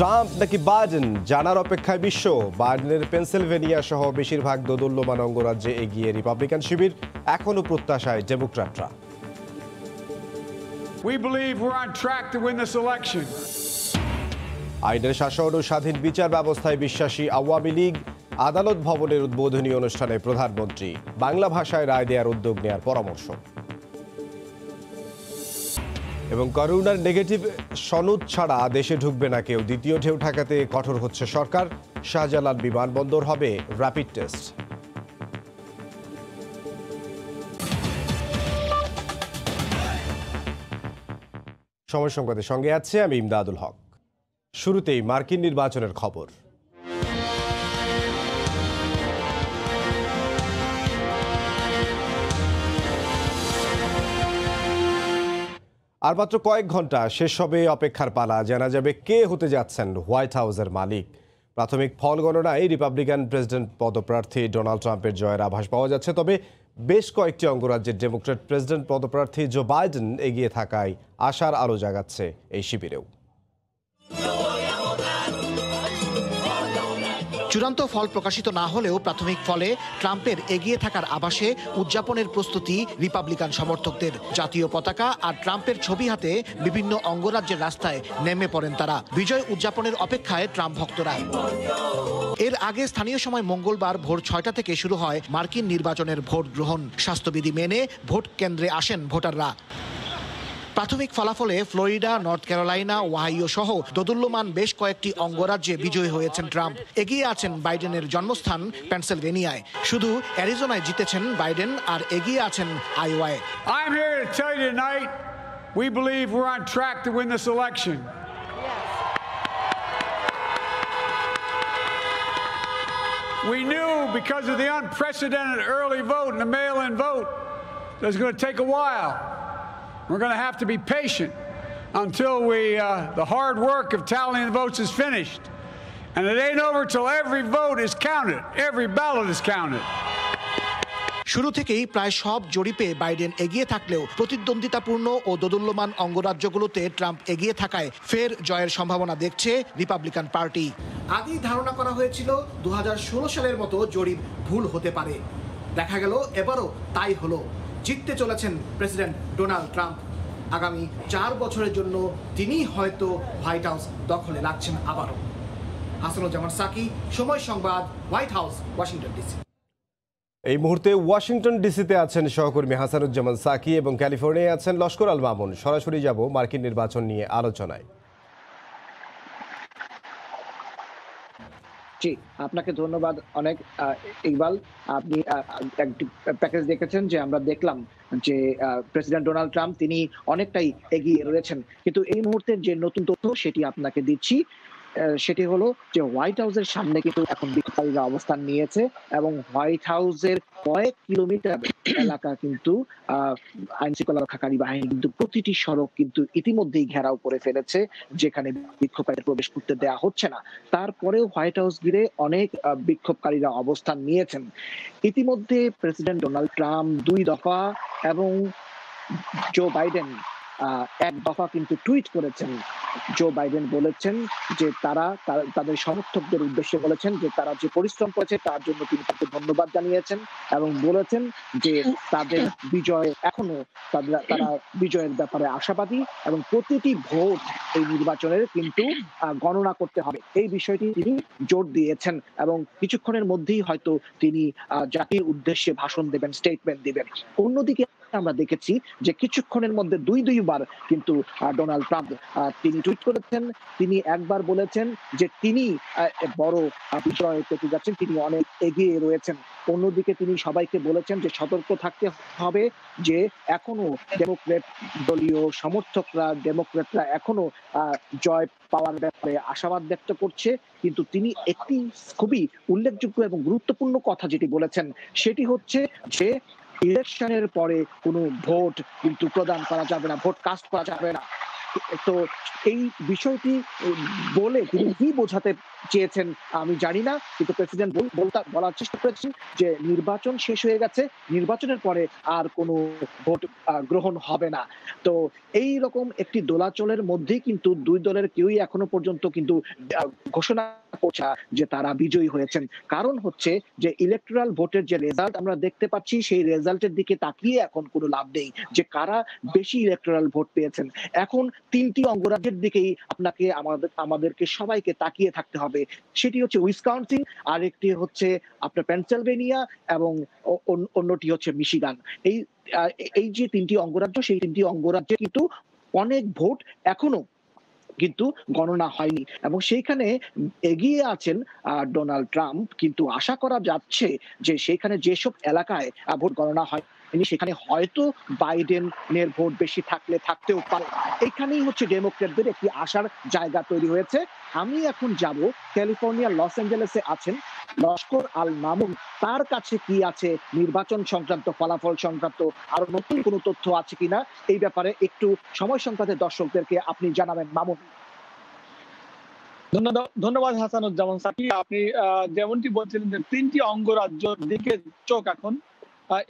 Trump নাকি Biden জানার অপেক্ষায় বিশ্ব। বাইডেনের পেনসিলভেনিয়া সহ বেশিরভাগ দোদুল্যমান অঙ্গরাজ্যে এগিয়ে রিপাবলিকান শিবির, এখনো প্রত্যাশায় ডেমোক্র্যাটরা। We believe we're on track to win this election. আইনের শাসন ও স্বাধীন বিচার ব্যবস্থায় বিশ্বাসী আওয়ামী লীগ। আদালত ভবনের উদ্বোধনী অনুষ্ঠানে প্রধানমন্ত্রী বাংলা ভাষায় রায় দেওয়ার উদ্যোগ নেওয়ার পরামর্শ। এবং করোনার নেগেটিভ সনদ ছাড়া দেশে ঢুকবে না কেউ, দ্বিতীয় ঢেউ ঠেকাতে কঠোর হচ্ছে সরকার। শাহজালাল বিমানবন্দর হবে র্যাপিড টেস্ট। সময় সংবাদের সঙ্গে আছে আমি ইমদাদুল হক। শুরুতেই মার্কিন নির্বাচনের খবর। আর মাত্র কয়েক ঘন্টা, শেষ হবে অপেক্ষার পালা। জানা যাবে কে হতে যাচ্ছেন হোয়াইট হাউসের মালিক। প্রাথমিক ফল গণনায় রিপাবলিকান প্রেসিডেন্ট পদপ্রার্থী ডোনাল্ড ট্রাম্পের জয়ের আভাস পাওয়া যাচ্ছে, তবে বেশ কয়েকটি অঙ্গরাজ্যের ডেমোক্র্যাট প্রেসিডেন্ট পদপ্রার্থী জো বাইডেন এগিয়ে থাকায় আশার আলো জাগাচ্ছে এই শিবিরেও। চূড়ান্ত ফল প্রকাশিত না হলেও প্রাথমিক ফলে ট্রাম্পের এগিয়ে থাকার আভাসে উদযাপনের প্রস্তুতি রিপাবলিকান সমর্থকদের। জাতীয় পতাকা আর ট্রাম্পের ছবি হাতে বিভিন্ন অঙ্গরাজ্যের রাস্তায় নেমে পড়েন তারা। বিজয় উদযাপনের অপেক্ষায় ট্রাম্প ভক্তরা। এর আগে স্থানীয় সময় মঙ্গলবার ভোর 6টা থেকে শুরু হয় মার্কিন নির্বাচনের ভোট গ্রহণ। স্বাস্থ্যবিধি মেনে ভোট কেন্দ্রে আসেন ভোটাররা। প্রাথমিক ফলাফলে ফ্লোরিডা, নর্থ ক্যারোলাইনা, ওহাইও সহ দোদুল্যমান বেশ কয়েকটি অঙ্গরাজ্যে বিজয়ী হয়েছেন ট্রাম্প। এগিয়ে আছেন বাইডেনের জন্মস্থান পেনসিলভেনিয়ায়। শুধু অ্যারিজোনায় জিতেছেন বাইডেন, আর এগিয়ে আছেন আইওয়ায়। I'm here to tell you tonight, we believe we're on track to win this election. We knew because of the unprecedented early vote and the mail-in vote that it was going to take a while. We're going to have to be patient until the hard work of tallying the votes is finished. And it ain't over till every vote is counted, every ballot is counted. শুরু থেকেই প্রায় সব জরিপে Biden এগিয়ে থাকলেও প্রতিদ্বন্দ্বিতাপূর্ণ ও দোদুল্যমান অঙ্গরাজ্যগুলোতে Trump এগিয়ে থাকায় ফের জয়ের সম্ভাবনা দেখছে রিপাবলিকান পার্টি। আগেই ধারণা করা হয়েছিল 2016 সালের মতো জরিপ ভুল হতে পারে। দেখা গেল এবারও তাই হলো। জিততে চলেছেন প্রেসিডেন্ট ডোনাল্ড ট্রাম্প। আগামী 4 বছরের জন্য তিনি হয়তো হোয়াইট হাউস দখলে রাখছেন আবারও। হাসানুজ্জামান সাকি, সময় সংবাদ, হোয়াইট হাউস, ওয়াশিংটন ডিসি। এই মুহূর্তে ওয়াশিংটন ডিসিতে আছেন সহকর্মী হাসানুজ্জামান সাকি এবং ক্যালিফোর্নিয়ায় আছেন লস্কর আল মামুন। সরাসরি যাব মার্কিন নির্বাচন নিয়ে আলোচনায়। জি, আপনাকে ধন্যবাদ অনেক ইকবাল। আপনি একটি প্যাকেজ দেখেছেন যে আমরা দেখলাম যে প্রেসিডেন্ট ডোনাল্ড ট্রাম্প তিনি অনেকটাই এগিয়ে রয়েছেন, কিন্তু এই মুহূর্তে যে নতুন তথ্য সেটি আপনাকে দিচ্ছি। সেটি হলো যে হোয়াইট হাউসের সামনে কিন্তু এখন বিক্ষোভকারীরা অবস্থান নিয়েছে এবং হোয়াইট হাউসের কয়েক কিলোমিটার এলাকা কিন্তু আইন শৃঙ্খলা রক্ষাকারী বাহিনী কিন্তু প্রতিটি সড়ক কিন্তু ইতিমধ্যেই ঘেরাও করে ফেলেছে, যেখানে বিক্ষোভকারীদের প্রবেশ করতে দেওয়া হচ্ছে না। তারপরেও হোয়াইট হাউস ঘিরে অনেক বিক্ষোভকারীরা অবস্থান নিয়েছেন। ইতিমধ্যে প্রেসিডেন্ট ডোনাল্ড ট্রাম্প 2 দফা এবং জো বাইডেন 1 দফা কিন্তু টুইট করেছেন। জো বাইডেন বলেছেন যে তাদের সমর্থকদের উদ্দেশ্যে বলেছেন যে তারা যে পরিশ্রম করেছে তার জন্য তিনি তাকে ধন্যবাদ জানিয়েছেন এবং বলেছেন যে তাদের বিজয় এখনো তারা বিজয়ের ব্যাপারে আশাবাদী এবং প্রতিটি ভোট এই নির্বাচনের কিন্তু গণনা করতে হবে, এই বিষয়টি তিনি জোর দিয়েছেন এবং কিছুক্ষণের মধ্যেই হয়তো তিনি জাতির উদ্দেশ্যে ভাষণ দেবেন, স্টেটমেন্ট দিবেন। অন্যদিকে আমরা দেখেছি যে কিছুক্ষণের মধ্যে দুইবার কিন্তু ডোনাল্ড ট্রাম্প তিনি টুইট করেছেন। তিনি একবার বলেছেন যে তিনি বড় বিজয় পেতে যাচ্ছেন, তিনি অনেক এগিয়ে রয়েছেন। অন্যদিকে তিনি সবাইকে বলেছেন যে সতর্ক থাকতে হবে, যে এখনো ডেমোক্রেট দলীয় সমর্থকরা, ডেমোক্রেটরা এখনো জয় পাওয়ার ব্যাপারে আশাবাদ ব্যক্ত করছে। কিন্তু তিনি একটি খুবই উল্লেখযোগ্য এবং গুরুত্বপূর্ণ কথা যেটি বলেছেন সেটি হচ্ছে যে ইলেকশনের পরে কোনো ভোট কিন্তু প্রদান করা যাবে না, ভোট কাস্ট করা যাবে না। তো এই বিষয়টি বলে তিনি কি বোঝাতে চেয়েছেন আমি জানি না, কিন্তু প্রেসিডেন্ট বলার চেষ্টা করেছেন যে নির্বাচন শেষ হয়ে গেছে, নির্বাচনের পরে আর কোনো ভোট গ্রহণ হবে না। তো এই রকম একটি দোলাচলের মধ্যেই কিন্তু দুই দলের কেউই এখনো পর্যন্ত কিন্তু ঘোষণা করছে যে তারা বিজয়ী হয়েছেন। কারণ হচ্ছে যে ইলেকটোরাল ভোটের যে রেজাল্ট আমরা দেখতে পাচ্ছি, সেই রেজাল্টের দিকে তাকিয়ে এখন কোনো লাভ নেই যে কারা বেশি ইলেকটোরাল ভোট পেয়েছেন। এখন ৩টি অঙ্গরাজ্যের দিকেই আপনাকে আমাদেরকে সবাইকে তাকিয়ে থাকতে হবে। সেটি হচ্ছে উইসকনসিন, আরেকটি হচ্ছে আপনার পেনসিলভেনিয়া এবং অন্যটি হচ্ছে মিশিগান। এই যে ৩টি অঙ্গরাজ্য, সেই ৩টি অঙ্গরাজ্যে কিন্তু অনেক ভোট এখনো কিন্তু গণনা হয়নি এবং সেইখানে এগিয়ে আছেন ডোনাল্ড ট্রাম্প। কিন্তু আশা করা যাচ্ছে যে সেখানে যেসব এলাকায় ভোট গণনা হয় সেখানে হয়তো বাইডেনের ভোট বেশি থাকতেও পারে। এখানেই হচ্ছে ডেমোক্র্যাটদের একটি আশার জায়গা তৈরি হয়েছে। আমি এখন যাব ক্যালিফোর্নিয়ার লস অ্যাঞ্জেলেসে আছেন লস্কর আল মামুন, তার কাছে কি আছে নির্বাচন সংক্রান্ত ফলাফল সংক্রান্ত আরো নতুন কোনো তথ্য আছে কিনা এই ব্যাপারে একটু সময় সংক্রান্তে দর্শকদেরকে আপনি জানাবেন মামুন। ধন্যবাদ হাসানুজ্জামান সাকি। আপনি যেমনটি বলছিলেন যে 3টি অঙ্গরাজ্যের দিকে চোখ এখন।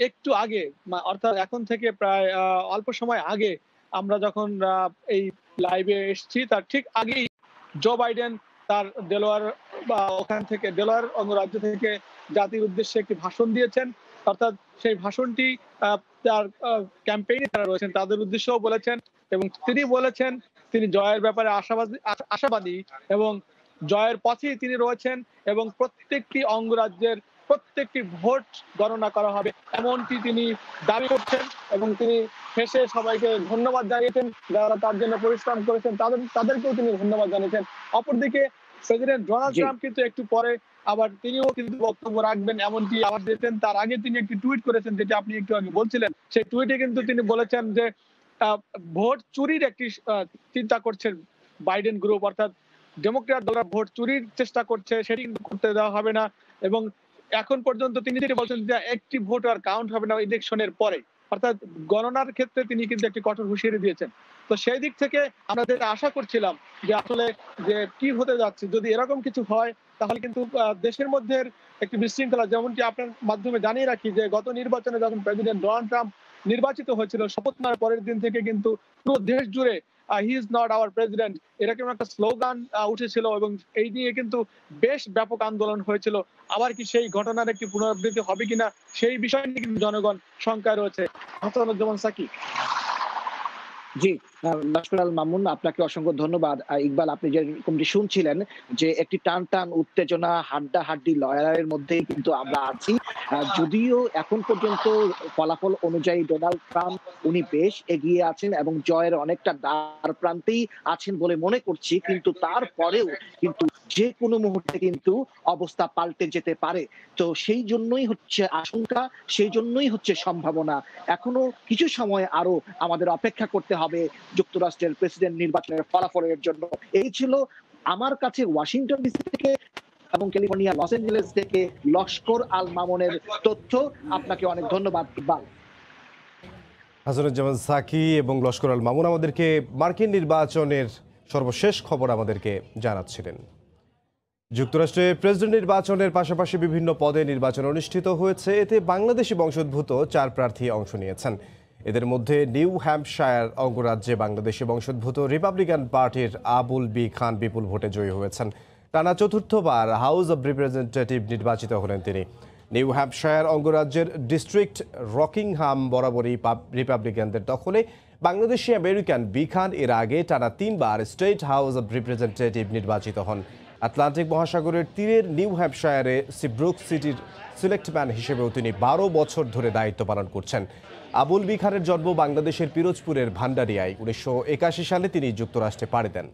একটু আগে অর্থাৎ এখন থেকে প্রায় অল্প সময় আগে আমরা যখন এই লাইভে এসেছি তার ঠিক আগেই জো বাইডেন তার ডেলোয়ার ওখান থেকে ডেলোয়ার অঙ্গরাজ্য থেকে জাতির উদ্দেশ্যে একটি ভাষণ দিয়েছেন। অর্থাৎ সেই ভাষণটি তার ক্যাম্পেইনে যারা রয়েছেন তাদের উদ্দেশ্যেও বলেছেন এবং তিনি বলেছেন তিনি জয়ের ব্যাপারে আশাবাদী এবং জয়ের পথেই তিনি রয়েছেন এবং প্রত্যেকটি অঙ্গরাজ্যের প্রত্যেকটি ভোট গণনা করা হবে এমনটি তিনি দাবি করছেন এবং তিনি শেষে সবাইকে ধন্যবাদ জানিয়েছেন যারা তার জন্য পরিশ্রম করেছেন তাদেরকেও তিনি ধন্যবাদ জানিয়েছেন। অপরদিকে প্রেসিডেন্ট ডোনাল্ড ট্রাম্প কিন্তু একটু পরে আবার তিনিও কিন্তু বক্তব্য রাখবেন এমনটি আবার দিয়েছেন। তার আগে তিনি একটি টুইট করেছেন যেটা আপনি একটু আগে বলছিলেন, সেই টুইটে কিন্তু তিনি বলেছেন যে ভোট চুরির একটি চিন্তা করছেন বাইডেন গ্রুপ, অর্থাৎ ডেমোক্র্যাট দলরা ভোট চুরির চেষ্টা করছে, সেটি করতে দেওয়া হবে না এবং এখন পর্যন্ত তিনি যেটা বলছেন যে একটি ভোট আর কাউন্ট হবে না ইলেকশনের পরে, অর্থাৎ গণনার ক্ষেত্রে তিনি কিন্তু একটি কঠোর হুঁশিয়ারি দিয়েছেন। তো সেই দিক থেকে আমরা যেটা আশা করছিলাম যে আসলে যে কি হতে যাচ্ছে যদি এরকম কিছু হয় তাহলে কিন্তু দেশের মধ্যে একটি বিশৃঙ্খলা, যেমনটি আপনার মাধ্যমে জানিয়ে রাখি যে গত নির্বাচনে যখন প্রেসিডেন্ট ডোনাল্ড ট্রাম্প নির্বাচিত হয়েছিল শপথ নেওয়ার পরের দিন থেকে কিন্তু পুরো দেশ জুড়ে he is not our president এরকম একটা স্লোগান উঠেছিল এবং এই নিয়ে কিন্তু বেশ ব্যাপক আন্দোলন হয়েছিল। আবার কি সেই ঘটনার একটি পুনরাবৃত্তি হবে কিনা সেই বিষয় নিয়ে কিন্তু জনগণ শঙ্কায় রয়েছে। হাসানুজ্জামান সাকি। জি, লস্কর আল মামুন, আপনাকে অসংখ্য ধন্যবাদ। ইকবাল, আপনি যেরকমটি শুনছিলেন যে একটি টান উত্তেজনা হাড্ডাহাড্ডি লড়াইয়ের মধ্যেই কিন্তু আমরা আছি। যদিও এখন পর্যন্ত ফলাফল অনুযায়ী ডোনাল্ড ট্রাম্প উনি বেশ এগিয়ে আছেন এবং জয়ের অনেকটা দ্বার প্রান্তেই আছেন বলে মনে করছি, কিন্তু তারপরেও কিন্তু যে কোনো মুহূর্তে কিন্তু অবস্থা পাল্টে যেতে পারে। তো সেই জন্যই হচ্ছে আশঙ্কা, সেই জন্যই হচ্ছে সম্ভাবনা। এখনো কিছু সময় আরো আমাদের অপেক্ষা করতে হবে যুক্তরাষ্ট্রের প্রেসিডেন্ট নির্বাচনের ফলাফলের জন্য। এই ছিল আমার কাছে ওয়াশিংটন ডিসি থেকে এবং ক্যালিফোর্নিয়া লস অ্যাঞ্জেলেস থেকে লস্কর আল মামুনের তথ্য। আপনাকে অনেক ধন্যবাদ ইকবাল। হাসানুজ্জামান সাকি এবং লস্কর আল মামুন আমাদেরকে মার্কিন নির্বাচনের সর্বশেষ খবর আমাদেরকে জানাচ্ছিলেন। যুক্তরাষ্ট্রে প্রেসিডেন্ট নির্বাচনের পাশাপাশি বিভিন্ন পদে নির্বাচন অনুষ্ঠিত হয়েছে। এতে বাংলাদেশি বংশোদ্ভূত 4 প্রার্থী অংশ নিয়েছেন। এদের মধ্যে নিউ হ্যাম্পশায়ার অঙ্গরাজ্যে বাংলাদেশি বংশোদ্ভূত রিপাবলিকান পার্টির আবুল বি খান বিপুল ভোটে জয়ী হয়েছেন। টানা চতুর্থবার হাউস অব রিপ্রেজেন্টেটিভ নির্বাচিত হলেন তিনি। নিউ হ্যাম্পশায়ার অঙ্গরাজ্যের ডিস্ট্রিক্ট রকিংহাম বরাবরই রিপাবলিকানদের দখলে। বাংলাদেশি আমেরিকান বি খান এর আগে টানা 3বার স্টেট হাউস অব রিপ্রেজেন্টেটিভ নির্বাচিত হন। আটলান্টিক মহাসাগরের তীরের নিউ হ্যাম্পশায়ারে সিব্রুক সিটির সিলেক্টম্যান হিসেবেও তিনি 12 বছর ধরে দায়িত্ব পালন করছেন। আবুল বি খানের জন্ম বাংলাদেশের পিরোজপুরের ভান্ডারিয়ায়। 1981 সালে তিনি যুক্তরাষ্ট্রে পাড়ি দেন।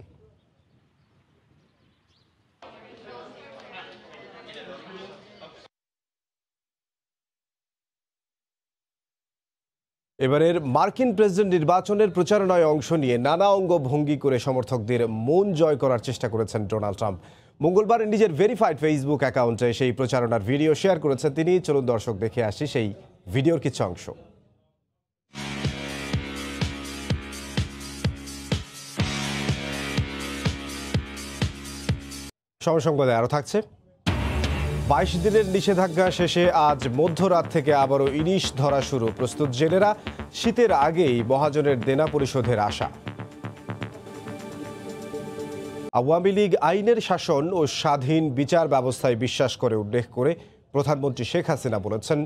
এবারের মার্কিন প্রেসিডেন্ট নির্বাচনের প্রচারণায় অংশ নিয়ে নানা অঙ্গভঙ্গি করে সমর্থকদের মন জয় করার চেষ্টা করেছেন ডোনাল্ড ট্রাম্প। মঙ্গলবার নিজের ভেরিফাইড ফেসবুক অ্যাকাউন্টে সেই প্রচারণার ভিডিও শেয়ার করেছেন তিনি। চলুন দর্শক দেখে আসি সেই ভিডিওর কিছু অংশ। সময় সংবাদে আরও থাকছে। 22 দিনের নিষেধাজ্ঞা শেষে আজ মধ্যরাত থেকে আবারও ইলিশ ধরা শুরু। প্রস্তুত জেলেরা, শীতের আগেই মহাজনের দেনা পরিশোধের আশা। আওয়ামী লীগ আইনের শাসন ও স্বাধীন বিচার ব্যবস্থায় বিশ্বাস করে উল্লেখ করে প্রধানমন্ত্রী শেখ হাসিনা বলেছেন,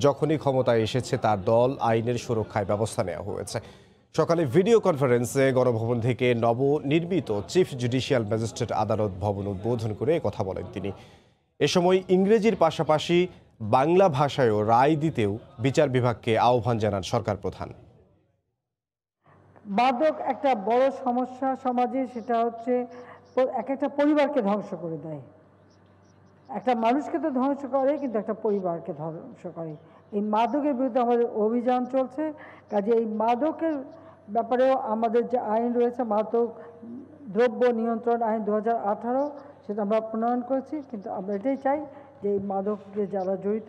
যখনই ক্ষমতায় এসেছে তার দল আইনের সুরক্ষায় ব্যবস্থা নেওয়া হয়েছে। সকালে ভিডিও কনফারেন্সে গণভবন থেকে নবনির্মিত চিফ জুডিশিয়াল ম্যাজিস্ট্রেট আদালত ভবন উদ্বোধন করে কথা বলেন তিনি। এ সময় ইংরেজির পাশাপাশি বাংলা ভাষায়ও রায় দিতেও বিচার বিভাগকে আহ্বান জানান সরকার প্রধান। মাদক একটা বড় সমস্যা সমাজে, সেটা হচ্ছে একটা পরিবারকে ধ্বংস করে দেয়। একটা মানুষকে তো ধ্বংস করে, কিন্তু একটা পরিবারকে ধ্বংস করে। এই মাদকের বিরুদ্ধে আমাদের অভিযান চলছে। কাজে এই মাদকের ব্যাপারেও আমাদের যে আইন রয়েছে, মাদক দ্রব্য নিয়ন্ত্রণ আইন 2018, সেটা আমরা প্রণয়ন করেছি। কিন্তু আমরা এটাই চাই যে এই মাদকে যারা জড়িত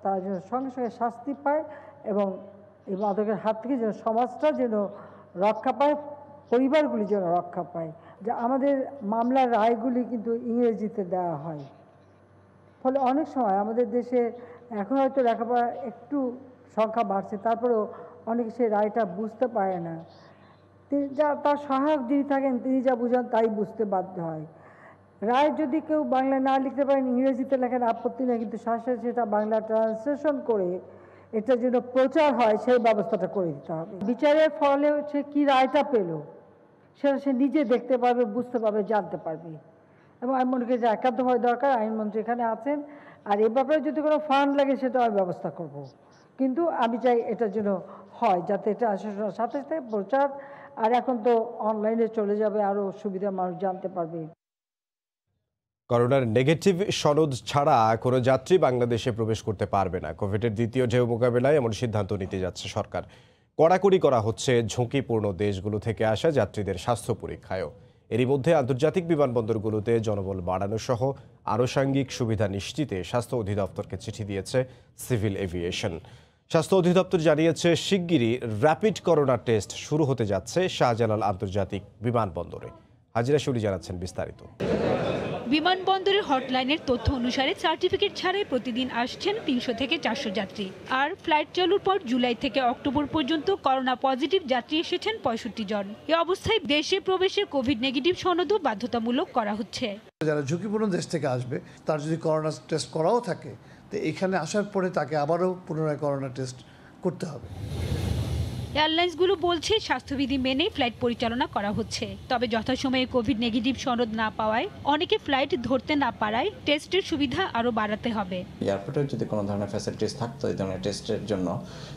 তারা যেন সঙ্গে সঙ্গে শাস্তি পায়, এবং এই মাদকের হাত থেকে যেন সমাজটা যেন রক্ষা পায়, পরিবারগুলি যেন রক্ষা পায়। যে আমাদের মামলার রায়গুলি কিন্তু ইংরেজিতে দেওয়া হয়, ফলে অনেক সময় আমাদের দেশে এখন হয়তো লেখাপড়া একটু সংখ্যা বাড়ছে, তারপরেও অনেকে সেই রায়টা বুঝতে পারে না। যা তার সহায়ক যিনি থাকেন তিনি যা বুঝান তাই বুঝতে বাধ্য হয়। রায় যদি কেউ বাংলায় না লিখতে পারেন, ইংরেজিতে লেখেন, আপত্তি নেই, কিন্তু সাথে সেটা বাংলা ট্রান্সলেশন করে এটা যেন প্রচার হয় সেই ব্যবস্থাটা করে দিতে হবে। বিচারের ফলে সে কী রায়টা পেল সেটা সে নিজে দেখতে পারবে, বুঝতে পারবে, জানতে পারবে। এবং আমি মনে করি যে একান্তভাবে দরকার, আইনমন্ত্রী এখানে আছেন, আর এ ব্যাপারে যদি কোনো ফান্ড লাগে সেটা আমি ব্যবস্থা করব। কিন্তু আমি চাই এটা যেন হয়, যাতে এটা সাথে সাথে প্রচার, আর এখন তো অনলাইনে চলে যাবে, আরও সুবিধা মানুষ জানতে পারবে। করোনার নেগেটিভ সনদ ছাড়া কোনো যাত্রী বাংলাদেশে প্রবেশ করতে পারবে না। কোভিডের দ্বিতীয় ঢেউ মোকাবেলায় এমন সিদ্ধান্ত নিতে যাচ্ছে সরকার। কড়াকড়ি করা হচ্ছে ঝুঁকিপূর্ণ দেশগুলো থেকে আসা যাত্রীদের স্বাস্থ্য পরীক্ষায়ও। এরই মধ্যে আন্তর্জাতিক বিমানবন্দরগুলোতে জনবল বাড়ানো সহ আনুষঙ্গিক সুবিধা নিশ্চিতে স্বাস্থ্য অধিদপ্তরকে চিঠি দিয়েছে সিভিল এভিয়েশন। স্বাস্থ্য অধিদপ্তর জানিয়েছে, শিগগিরই র্যাপিড করোনা টেস্ট শুরু হতে যাচ্ছে শাহজালাল আন্তর্জাতিক বিমানবন্দরে। হাজিরা শুরু জানাচ্ছেন বিস্তারিত। বিমানবন্দরের হটলাইনের তথ্য অনুসারে সার্টিফিকেট ছাড়াই প্রতিদিন আসছেন 300 থেকে 400 যাত্রী। আর ফ্লাইট চালুর পর জুলাই থেকে অক্টোবর পর্যন্ত করোনা পজিটিভ যাত্রী এসেছেন 65 জন। এই অবস্থায় দেশে প্রবেশে কোভিড নেগেটিভ সনদও বাধ্যতামূলক করা হচ্ছে। যারা ঝুঁকিপূর্ণ দেশ থেকে আসবে তার যদি করোনা টেস্ট করাও থাকে, তো এখানে আসার পরে তাকে আবারও পুনরায় করোনা টেস্ট করতে হবে। এয়ারলাইন্সগুলো বলছে স্বাস্থ্যবিধি মেনে ফ্লাইট পরিচালনা করা হচ্ছে। তবে যথাসময়ে কোভিড নেগেটিভ সনদ না পাওয়ায় অনেকে ফ্লাইট ধরতে না পারায় টেস্টের সুবিধা আরও বাড়াতে হবে। এয়ারপোর্টে যদি কোনো ধরনের ফ্যাসিলিটিস থাকতো এই ধরনের টেস্টের জন্য,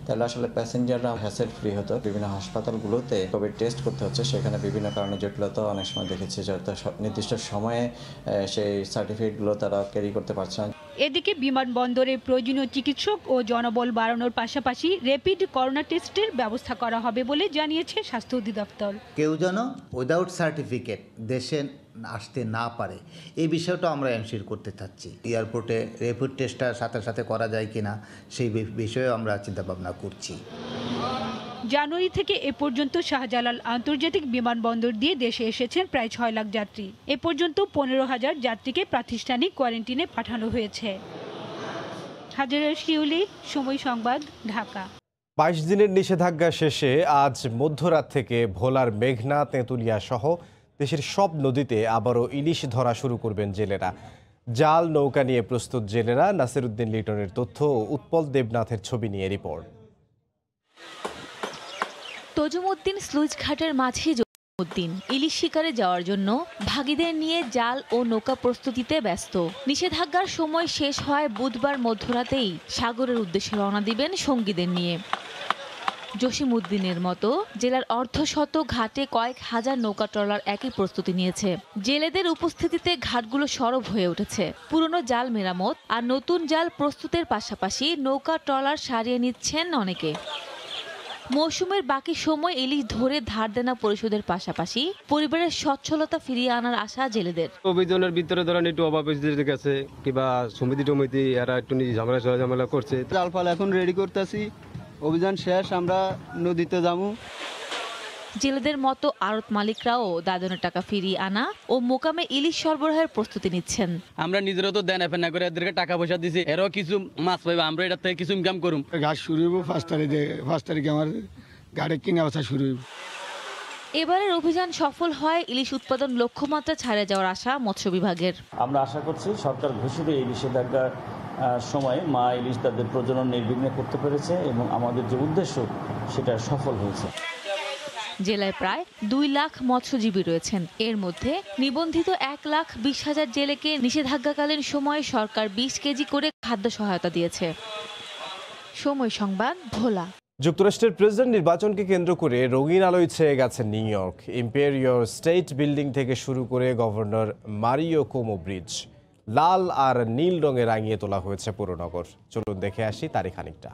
তাহলে আসলে প্যাসেঞ্জাররা হ্যাসেল ফ্রি হতো। বিভিন্ন হাসপাতালগুলোতে কোভিড টেস্ট করতে হচ্ছে, সেখানে বিভিন্ন কারণে জটিলতা অনেক সময় দেখেছি, যাতে নির্দিষ্ট সময়ে সেই সার্টিফিকেটগুলো তারা ক্যারি করতে পারছে না। এদিকে বিমানবন্দরে প্রয়োজনীয় চিকিৎসক ও জনবল বাড়ানোর পাশাপাশি র্যাপিড করোনা টেস্টের ব্যবস্থা করা হবে বলে জানিয়েছে স্বাস্থ্য অধিদপ্তর। কেউ যেন উইদাউট সার্টিফিকেট দেশে আসতে না পারে, এই বিষয়টা আমরা এনশিওর করতে চাচ্ছি। এয়ারপোর্টে র্যাপিড টেস্টটা সাথে সাথে করা যায় কিনা সেই বিষয়ে আমরা চিন্তাভাবনা করছি। জানুয়ারি থেকে এ পর্যন্ত শাহজালাল আন্তর্জাতিক বিমানবন্দর দিয়ে দেশে এসেছেন প্রায় 6 লাখ যাত্রী। এ পর্যন্ত 15,000 যাত্রীকে প্রাতিষ্ঠানিক কোয়ারেন্টিনে পাঠানো হয়েছে। হাজিরা শিউলি, সময় সংবাদ, ঢাকা। 22 দিনের নিষেধাজ্ঞা শেষে আজ মধ্যরাত থেকে ভোলার মেঘনা, তেঁতুলিয়া সহ দেশের সব নদীতে আবারও ইলিশ ধরা শুরু করবেন জেলেরা। জাল নৌকা নিয়ে প্রস্তুত জেলেরা। নাসিরউদ্দিন লিটনের তথ্য ও উৎপল দেবনাথের ছবি নিয়ে রিপোর্ট। তজুমউদ্দিন স্লুইস ঘাটের মাঝে উদ্দিন ইলিশ শিকারে যাওয়ার জন্য ভাগীদের নিয়ে জাল ও নৌকা প্রস্তুতিতে ব্যস্ত। নিষেধাজ্ঞার সময় শেষ হয় বুধবার মধ্যরাতেই সাগরের উদ্দেশ্যে রওনা দিবেন সঙ্গীদের নিয়ে। জসিমউদ্দিনের মতো জেলার অর্ধশত ঘাটে কয়েক হাজার নৌকা ট্রলার একই প্রস্তুতি নিয়েছে। জেলেদের উপস্থিতিতে ঘাটগুলো সরব হয়ে উঠেছে। পুরনো জাল মেরামত আর নতুন জাল প্রস্তুতের পাশাপাশি নৌকা ট্রলার সারিয়ে নিচ্ছেন অনেকে। মৌসুমের বাকি সময় ইলিশ ধরে ধার দেনা পরিশোধের পাশাপাশি পরিবারের সচ্ছলতা ফিরিয়ে আনার আশা জেলেদের। অভিযানের ভিতরে ধরেন একটু অভাব গেছে, কিংবা সমিতি এরা একটু ঝামেলা করছে। জাল ফাল এখন রেডি করতেছি, অভিযান শেষ আমরা নদীতে যাবো। জেলেদের মতো আড়ত মালিকরাও দাদনের টাকা ফিরিয়ে আনা ও মোকামে ইলিশ সরবরাহের প্রস্তুতি নিচ্ছেন। আমরা নিজেরাও তো দেন এফেন না করে এদেরকে টাকা পয়সা দিছি, এরাও কিছু মাছ পাইবে, আমরা এটা থেকে কিছু ইনকাম করুম। ঘাস শুরু হইব 5 তারিখে আমার গাড়ি কিনে আসা শুরু হইব। এবারের অভিযান সফল হয় ইলিশ উৎপাদন লক্ষ্যমাত্রা ছাড়ে যাওয়ার আশা মৎস্য বিভাগের। আমরা আশা করছি সরকার ঘোষিত এই নিষেধাজ্ঞার সময় মা ইলিশ তাদের প্রজনন নির্বিঘ্নে করতে পেরেছে এবং আমাদের যে উদ্দেশ্য সেটা সফল হয়েছে। জেলায় প্রায় 2 লাখ মৎস্যজীবী রয়েছেন। এর মধ্যে নিবন্ধিত 1,20,000 জেলেকে নিষেধাজ্ঞাকালীন সময়ে সরকার 20 কেজি করে খাদ্য সহায়তা দিয়েছে। সময় সংবাদ, ভোলা। যুক্তরাষ্ট্রের প্রেসিডেন্ট নির্বাচনকে কেন্দ্র করে রঙিন আলোয় ছেয়ে গেছে নিউ ইয়র্ক। ইম্পেরিয়র স্টেট বিল্ডিং থেকে শুরু করে গভর্নর মারিও কোমো ব্রিজ লাল আর নীল রঙে রাঙিয়ে তোলা হয়েছে পুরো নগর। চলুন দেখে আসি তারই খানিকটা।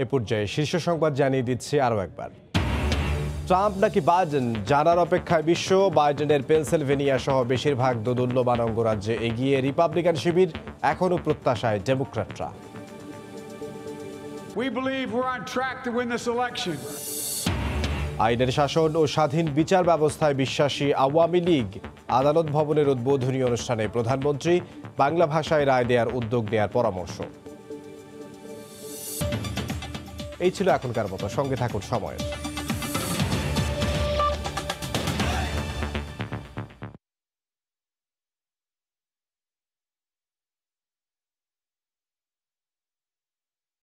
এ পর্যায়ে শীর্ষ সংবাদ জানিয়ে দিচ্ছি আরও একবার। ট্রাম্প নাকি বাইডেন জানার অপেক্ষায় বিশ্ব। বাইডেনের পেনসিলভেনিয়া সহ বেশিরভাগ দোদুল্যমান অঙ্গরাজ্যে এগিয়ে রিপাবলিকান শিবির, এখনও প্রত্যাশায় ডেমোক্র্যাটরা। We believe we're on track to win this election. আইনের শাসন ও স্বাধীন বিচার ব্যবস্থায় বিশ্বাসী আওয়ামী লীগ। আদালত ভবনের উদ্বোধনী অনুষ্ঠানে প্রধানমন্ত্রী বাংলা ভাষায় রায় দেওয়ার উদ্যোগ নেওয়ার পরামর্শ। এই ছিল এখনকার মতো, সঙ্গে থাকুন সময়ের।